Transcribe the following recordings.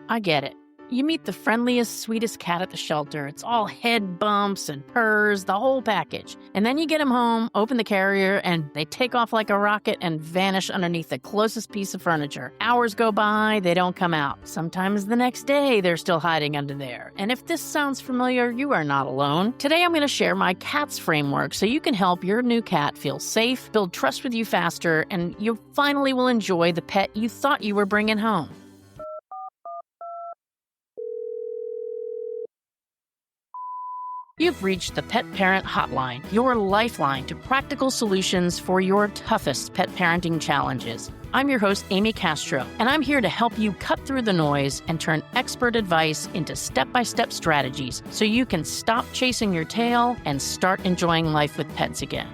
I get it. You meet the friendliest, sweetest cat at the shelter. It's all head bumps and purrs, the whole package. And then you get them home, open the carrier, and they take off like a rocket and vanish underneath the closest piece of furniture. Hours go by, they don't come out. Sometimes the next day, they're still hiding under there. And if this sounds familiar, you are not alone. Today, I'm going to share my CATS framework so you can help your new cat feel safe, build trust with you faster, and you finally will enjoy the pet you thought you were bringing home. You've reached the Pet Parent Hotline, your lifeline to practical solutions for your toughest pet parenting challenges. I'm your host, Amy Castro, and I'm here to help you cut through the noise and turn expert advice into step-by-step strategies so you can stop chasing your tail and start enjoying life with pets again.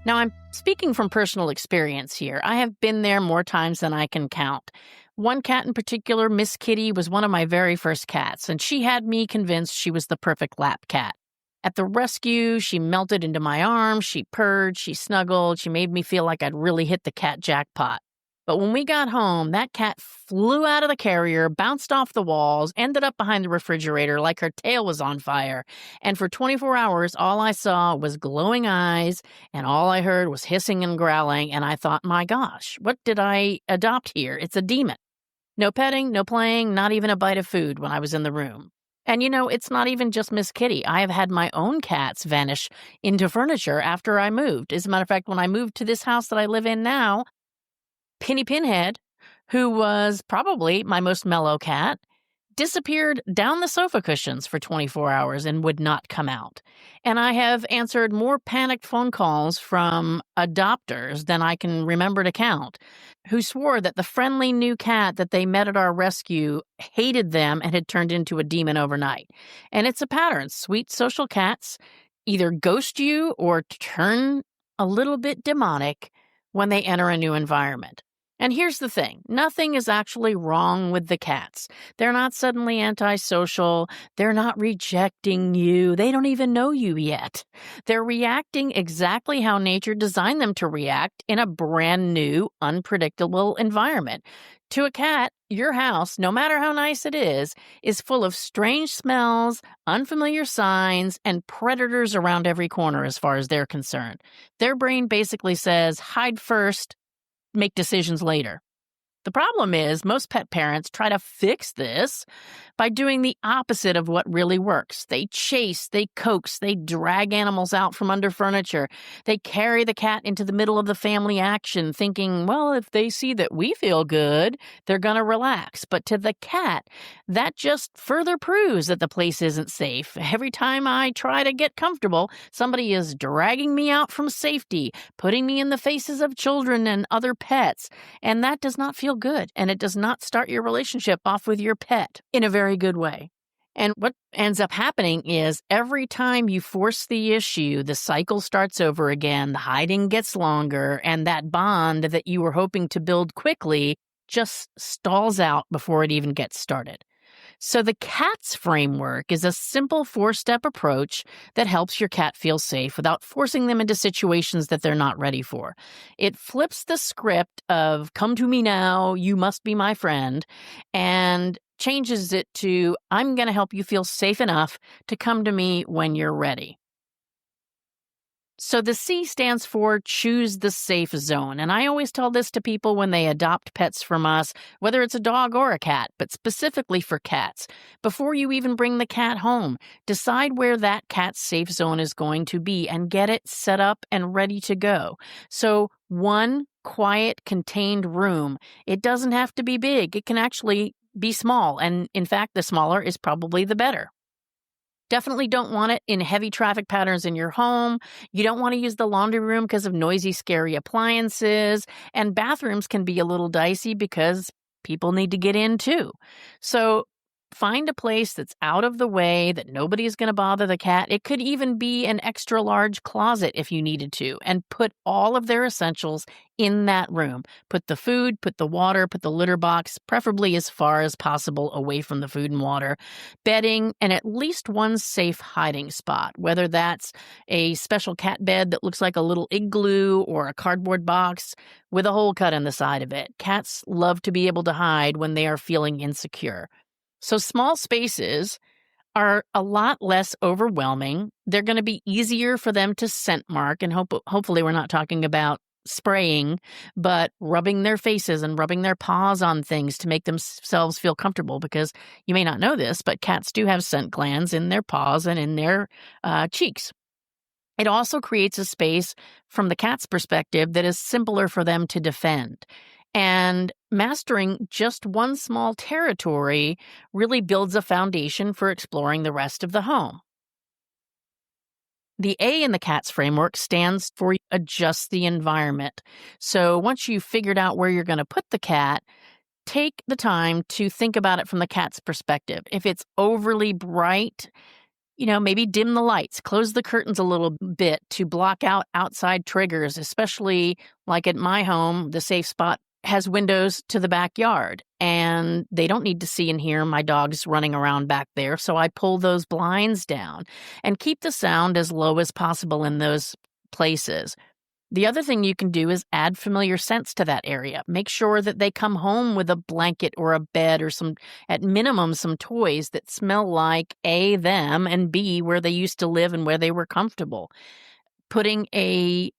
Now, I'm speaking from personal experience here. I have been there more times than I can count. One cat in particular, Miss Kitty, was one of my very first cats, and she had me convinced she was the perfect lap cat. At the rescue, she melted into my arms, she purred, she snuggled, she made me feel like I'd really hit the cat jackpot. But when we got home, that cat flew out of the carrier, bounced off the walls, ended up behind the refrigerator like her tail was on fire. And for 24 hours, all I saw was glowing eyes, and all I heard was hissing and growling, and I thought, my gosh, what did I adopt here? It's a demon. No petting, no playing, not even a bite of food when I was in the room. And it's not even just Miss Kitty. I have had my own cats vanish into furniture after I moved. As a matter of fact, when I moved to this house that I live in now, Penny Pinhead, who was probably my most mellow cat, disappeared down the sofa cushions for 24 hours and would not come out. And I have answered more panicked phone calls from adopters than I can remember to count, who swore that the friendly new cat that they met at our rescue hated them and had turned into a demon overnight. And it's a pattern. Sweet social cats either ghost you or turn a little bit demonic when they enter a new environment. And here's the thing, nothing is actually wrong with the cats. They're not suddenly antisocial. They're not rejecting you. They don't even know you yet. They're reacting exactly how nature designed them to react in a brand new, unpredictable environment. To a cat, your house, no matter how nice it is full of strange smells, unfamiliar signs, and predators around every corner as far as they're concerned. Their brain basically says, hide first, make decisions later. The problem is most pet parents try to fix this by doing the opposite of what really works. They chase, they coax, they drag animals out from under furniture. They carry the cat into the middle of the family action thinking, well, if they see that we feel good, they're going to relax. But to the cat, that just further proves that the place isn't safe. Every time I try to get comfortable, somebody is dragging me out from safety, putting me in the faces of children and other pets. And that does not feel good, and it does not start your relationship off with your pet in a very good way. And what ends up happening is every time you force the issue, the cycle starts over again, the hiding gets longer, and that bond that you were hoping to build quickly just stalls out before it even gets started. So the CATS framework is a simple 4-step approach that helps your cat feel safe without forcing them into situations that they're not ready for. It flips the script of come to me now, you must be my friend, and changes it to I'm going to help you feel safe enough to come to me when you're ready. So the C stands for choose the safe zone. And I always tell this to people when they adopt pets from us, whether it's a dog or a cat, but specifically for cats. Before you even bring the cat home, decide where that cat's safe zone is going to be and get it set up and ready to go. So one quiet, contained room. It doesn't have to be big. It can actually be small. And in fact, the smaller is probably the better. Definitely don't want it in heavy traffic patterns in your home. You don't want to use the laundry room because of noisy, scary appliances. And bathrooms can be a little dicey because people need to get in too. So Find a place that's out of the way, that nobody is going to bother the cat. It could even be an extra large closet if you needed to, and put all of their essentials in that room. Put the food, put the water, put the litter box, preferably as far as possible away from the food and water, bedding, and at least one safe hiding spot, whether that's a special cat bed that looks like a little igloo or a cardboard box with a hole cut in the side of it. Cats love to be able to hide when they are feeling insecure. So small spaces are a lot less overwhelming. They're going to be easier for them to scent mark, and hopefully we're not talking about spraying, but rubbing their faces and rubbing their paws on things to make themselves feel comfortable, because you may not know this, but cats do have scent glands in their paws and in their cheeks. It also creates a space from the cat's perspective that is simpler for them to defend. And mastering just one small territory really builds a foundation for exploring the rest of the home. The A in the CATS framework stands for adjust the environment. So once you've figured out where you're going to put the cat, take the time to think about it from the cat's perspective. If it's overly bright, maybe dim the lights, close the curtains a little bit to block out outside triggers, especially like at my home, the safe spot has windows to the backyard, and they don't need to see and hear my dogs running around back there. So I pull those blinds down and keep the sound as low as possible in those places. The other thing you can do is add familiar scents to that area. Make sure that they come home with a blanket or a bed or at minimum, some toys that smell like A, them, and B, where they used to live and where they were comfortable. Putting a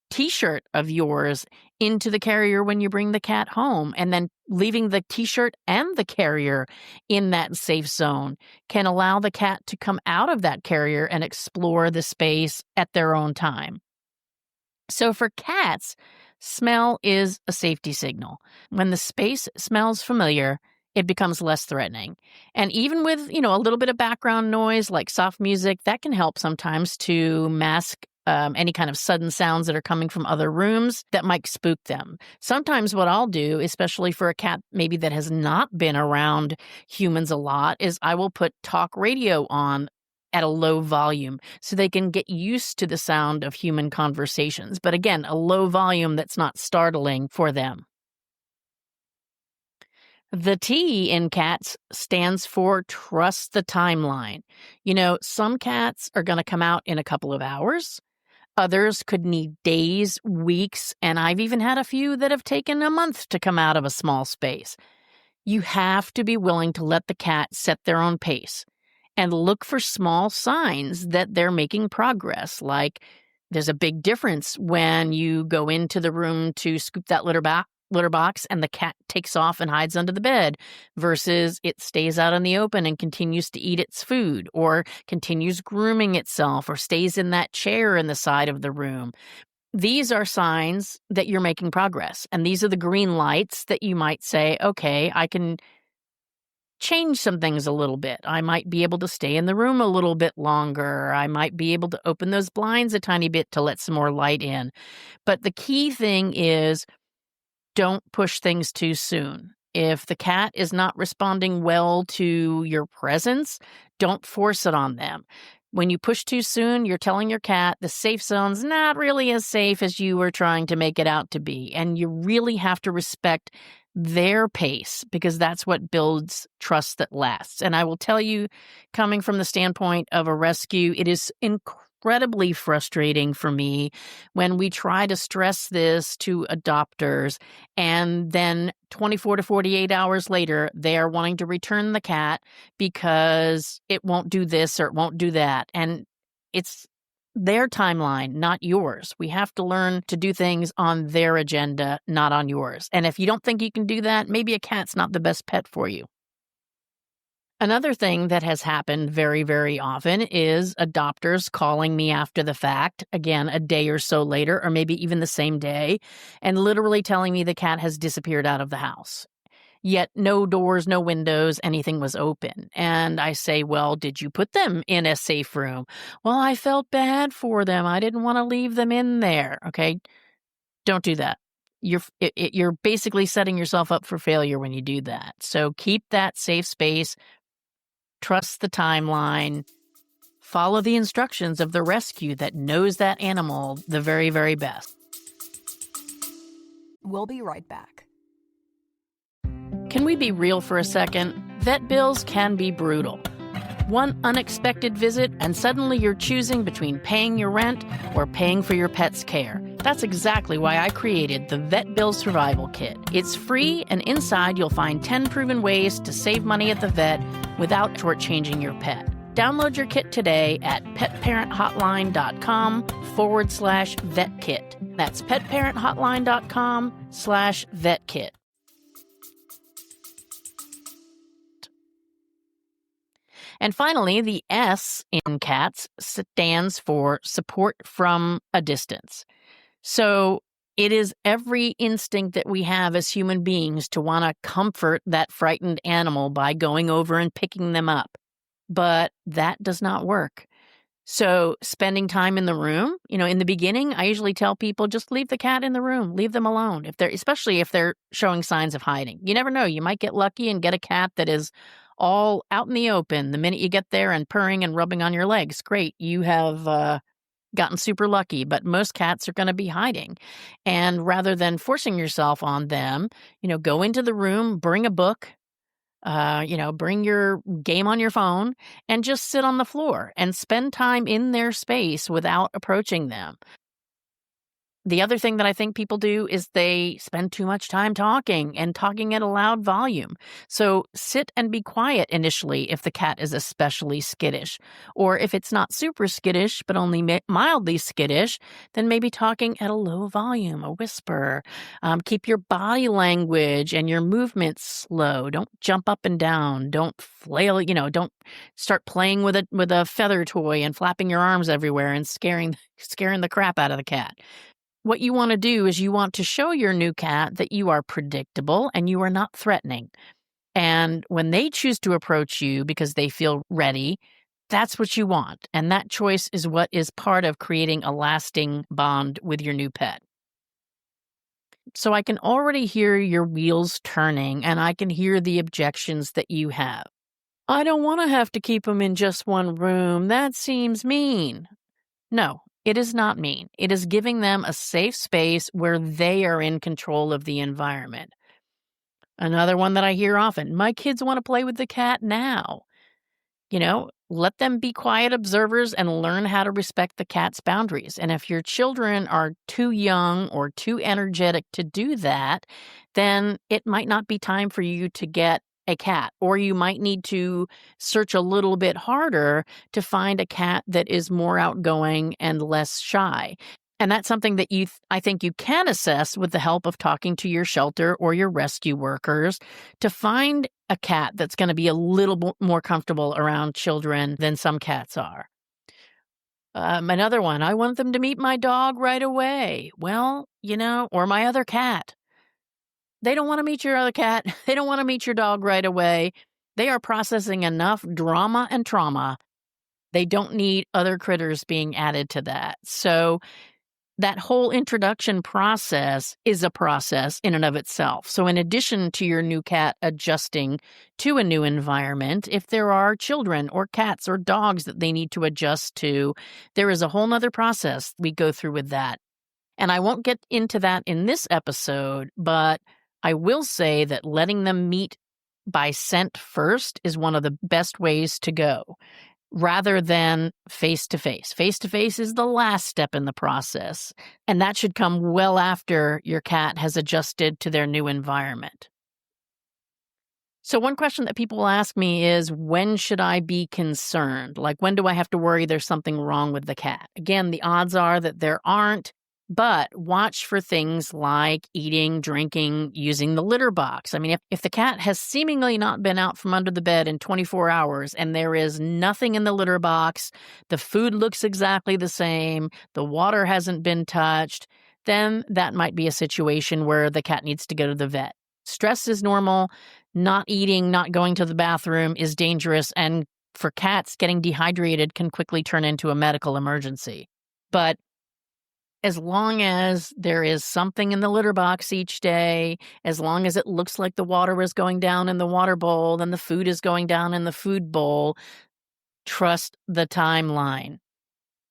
T-shirt of yours into the carrier when you bring the cat home, and then leaving the T-shirt and the carrier in that safe zone can allow the cat to come out of that carrier and explore the space at their own time. So for cats, smell is a safety signal. When the space smells familiar, it becomes less threatening. And even with, a little bit of background noise like soft music, that can help sometimes to mask any kind of sudden sounds that are coming from other rooms that might spook them. Sometimes what I'll do, especially for a cat maybe that has not been around humans a lot, is I will put talk radio on at a low volume so they can get used to the sound of human conversations. But again, a low volume that's not startling for them. The T in cats stands for trust the timeline. Some cats are going to come out in a couple of hours. Others could need days, weeks, and I've even had a few that have taken a month to come out of a small space. You have to be willing to let the cat set their own pace and look for small signs that they're making progress. Like there's a big difference when you go into the room to scoop that litter box and the cat takes off and hides under the bed versus it stays out in the open and continues to eat its food, or continues grooming itself, or stays in that chair in the side of the room. These are signs that you're making progress. And these are the green lights that you might say, okay, I can change some things a little bit. I might be able to stay in the room a little bit longer. I might be able to open those blinds a tiny bit to let some more light in. But the key thing is, don't push things too soon. If the cat is not responding well to your presence, don't force it on them. When you push too soon, you're telling your cat the safe zone's not really as safe as you were trying to make it out to be. And you really have to respect their pace, because that's what builds trust that lasts. And I will tell you, coming from the standpoint of a rescue, it is incredibly frustrating for me when we try to stress this to adopters, and then 24 to 48 hours later, they are wanting to return the cat because it won't do this or it won't do that. And it's their timeline, not yours. We have to learn to do things on their agenda, not on yours. And if you don't think you can do that, maybe a cat's not the best pet for you. Another thing that has happened very, very often is adopters calling me after the fact, again, a day or so later, or maybe even the same day, and literally telling me the cat has disappeared out of the house. Yet no doors, no windows, anything was open. And I say, well, did you put them in a safe room? Well, I felt bad for them. I didn't want to leave them in there. Okay, don't do that. You're basically setting yourself up for failure when you do that. So keep that safe space Trust the timeline. Follow the instructions of the rescue that knows that animal the very, very best. We'll be right back. Can we be real for a second? Vet bills can be brutal. One unexpected visit, and suddenly you're choosing between paying your rent or paying for your pet's care. That's exactly why I created the Vet Bill Survival Kit. It's free, and inside you'll find 10 proven ways to save money at the vet without shortchanging your pet. Download your kit today at petparenthotline.com/vetkit. That's petparenthotline.com/vetkit. And finally, the S in cats stands for support from a distance. So it is every instinct that we have as human beings to want to comfort that frightened animal by going over and picking them up. But that does not work. So spending time in the room, in the beginning, I usually tell people just leave the cat in the room, leave them alone, especially if they're showing signs of hiding. You never know, you might get lucky and get a cat that is all out in the open the minute you get there and purring and rubbing on your legs. Great, you have gotten super lucky, but most cats are going to be hiding. And rather than forcing yourself on them, go into the room, bring a book, bring your game on your phone and just sit on the floor and spend time in their space without approaching them. The other thing that I think people do is they spend too much time talking and talking at a loud volume. So sit and be quiet initially if the cat is especially skittish. Or if it's not super skittish, but only mildly skittish, then maybe talking at a low volume, a whisper. Keep your body language and your movements slow. Don't jump up and down. Don't flail, don't start playing with a feather toy and flapping your arms everywhere and scaring the crap out of the cat. What you want to do is you want to show your new cat that you are predictable and you are not threatening. And when they choose to approach you because they feel ready, that's what you want. And that choice is what is part of creating a lasting bond with your new pet. So I can already hear your wheels turning and I can hear the objections that you have. I don't want to have to keep them in just one room. That seems mean. No. It is not mean. It is giving them a safe space where they are in control of the environment. Another one that I hear often, my kids want to play with the cat now. Let them be quiet observers and learn how to respect the cat's boundaries. And if your children are too young or too energetic to do that, then it might not be time for you to get a cat, or you might need to search a little bit harder to find a cat that is more outgoing and less shy. And that's something that I think you can assess with the help of talking to your shelter or your rescue workers to find a cat that's going to be a little more comfortable around children than some cats are. Another one, I want them to meet my dog right away. Well, or my other cat. They don't want to meet your other cat. They don't want to meet your dog right away. They are processing enough drama and trauma. They don't need other critters being added to that. So that whole introduction process is a process in and of itself. So in addition to your new cat adjusting to a new environment, if there are children or cats or dogs that they need to adjust to, there is a whole nother process we go through with that. And I won't get into that in this episode, but I will say that letting them meet by scent first is one of the best ways to go, rather than face-to-face. Face-to-face is the last step in the process, and that should come well after your cat has adjusted to their new environment. So one question that people ask me is, when should I be concerned? Like, when do I have to worry there's something wrong with the cat? Again, the odds are that there aren't. But watch for things like eating, drinking, using the litter box. I mean, if the cat has seemingly not been out from under the bed in 24 hours and there is nothing in the litter box, the food looks exactly the same, the water hasn't been touched, then that might be a situation where the cat needs to go to the vet. Stress is normal. Not eating, not going to the bathroom is dangerous. And for cats, getting dehydrated can quickly turn into a medical emergency. But As long as there is something in the litter box each day, as long as it looks like the water is going down in the water bowl and the food is going down in the food bowl, trust the timeline.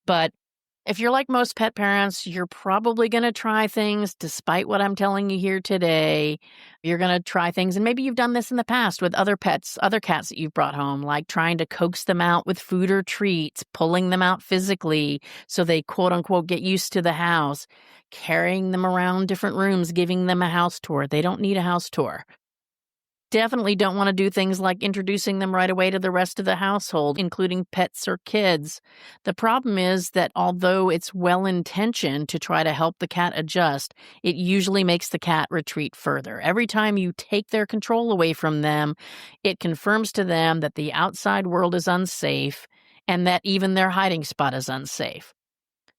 But if you're like most pet parents, you're probably going to try things despite what I'm telling you here today. You're going to try things, and maybe you've done this in the past with other pets, other cats that you've brought home, like trying to coax them out with food or treats, pulling them out physically so they quote unquote get used to the house, carrying them around different rooms, giving them a house tour. They don't need a house tour. Definitely don't want to do things like introducing them right away to the rest of the household, including pets or kids. The problem is that although it's well-intentioned to try to help the cat adjust, it usually makes the cat retreat further. Every time you take their control away from them, it confirms to them that the outside world is unsafe and that even their hiding spot is unsafe.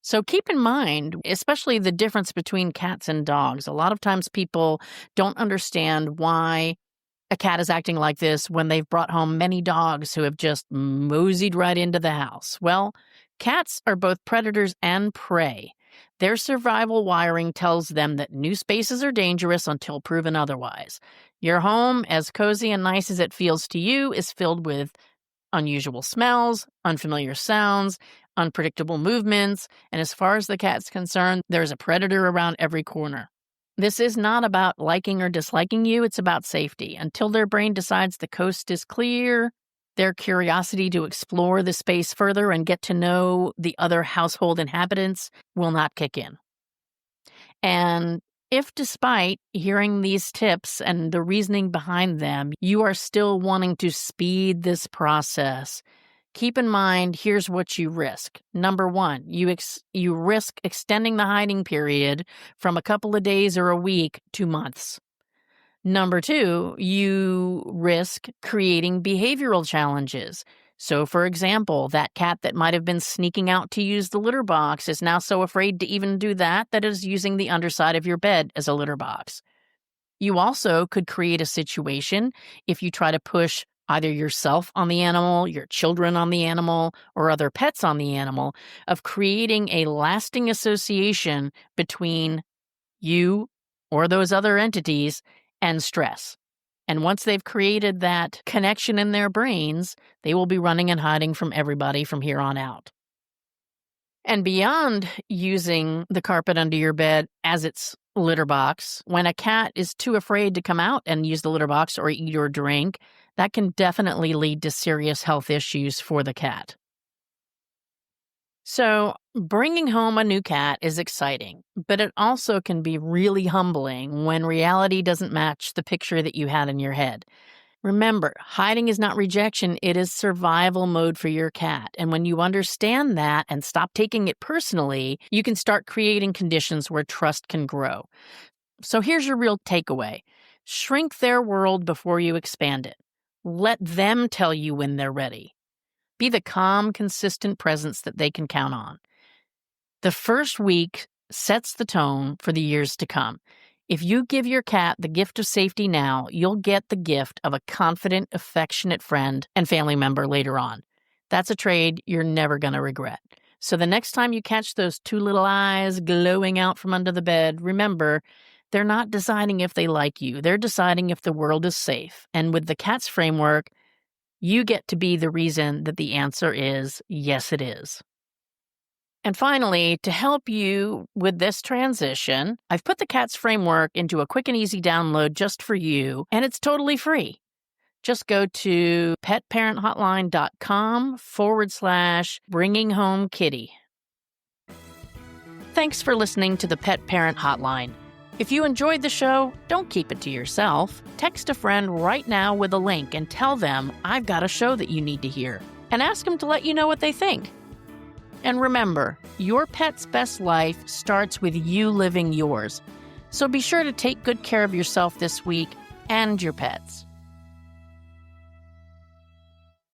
So keep in mind, especially the difference between cats and dogs. A lot of times people don't understand why a cat is acting like this when they've brought home many dogs who have just moseyed right into the house. Well, cats are both predators and prey. Their survival wiring tells them that new spaces are dangerous until proven otherwise. Your home, as cozy and nice as it feels to you, is filled with unusual smells, unfamiliar sounds, unpredictable movements, and as far as the cat's concerned, there's a predator around every corner. This is not about liking or disliking you, it's about safety. Until their brain decides the coast is clear, their curiosity to explore the space further and get to know the other household inhabitants will not kick in. And if despite hearing these tips and the reasoning behind them, you are still wanting to speed this process, keep in mind, here's what you risk. Number one, you risk extending the hiding period from a couple of days or a week to months. Number two, you risk creating behavioral challenges. So, for example, that cat that might have been sneaking out to use the litter box is now so afraid to even do that it is using the underside of your bed as a litter box. You also could create a situation if you try to push either yourself on the animal, your children on the animal, or other pets on the animal, of creating a lasting association between you or those other entities and stress. And once they've created that connection in their brains, they will be running and hiding from everybody from here on out. And beyond using the carpet under your bed as its litter box, when a cat is too afraid to come out and use the litter box or eat or drink, that can definitely lead to serious health issues for the cat. So, bringing home a new cat is exciting, but it also can be really humbling when reality doesn't match the picture that you had in your head. Remember, hiding is not rejection, it is survival mode for your cat. And when you understand that and stop taking it personally, you can start creating conditions where trust can grow. So here's your real takeaway. Shrink their world before you expand it. Let them tell you when they're ready. Be the calm, consistent presence that they can count on. The first week sets the tone for the years to come. If you give your cat the gift of safety now, you'll get the gift of a confident, affectionate friend and family member later on. That's a trade you're never going to regret. So the next time you catch those two little eyes glowing out from under the bed, remember, they're not deciding if they like you. They're deciding if the world is safe. And with the cat's framework, you get to be the reason that the answer is yes, it is. And finally, to help you with this transition, I've put the CATS framework into a quick and easy download just for you, and it's totally free. Just go to petparenthotline.com/bringingHomeKitty. Thanks for listening to the Pet Parent Hotline. If you enjoyed the show, don't keep it to yourself. Text a friend right now with a link and tell them I've got a show that you need to hear, and ask them to let you know what they think. And remember, your pet's best life starts with you living yours. So be sure to take good care of yourself this week and your pets.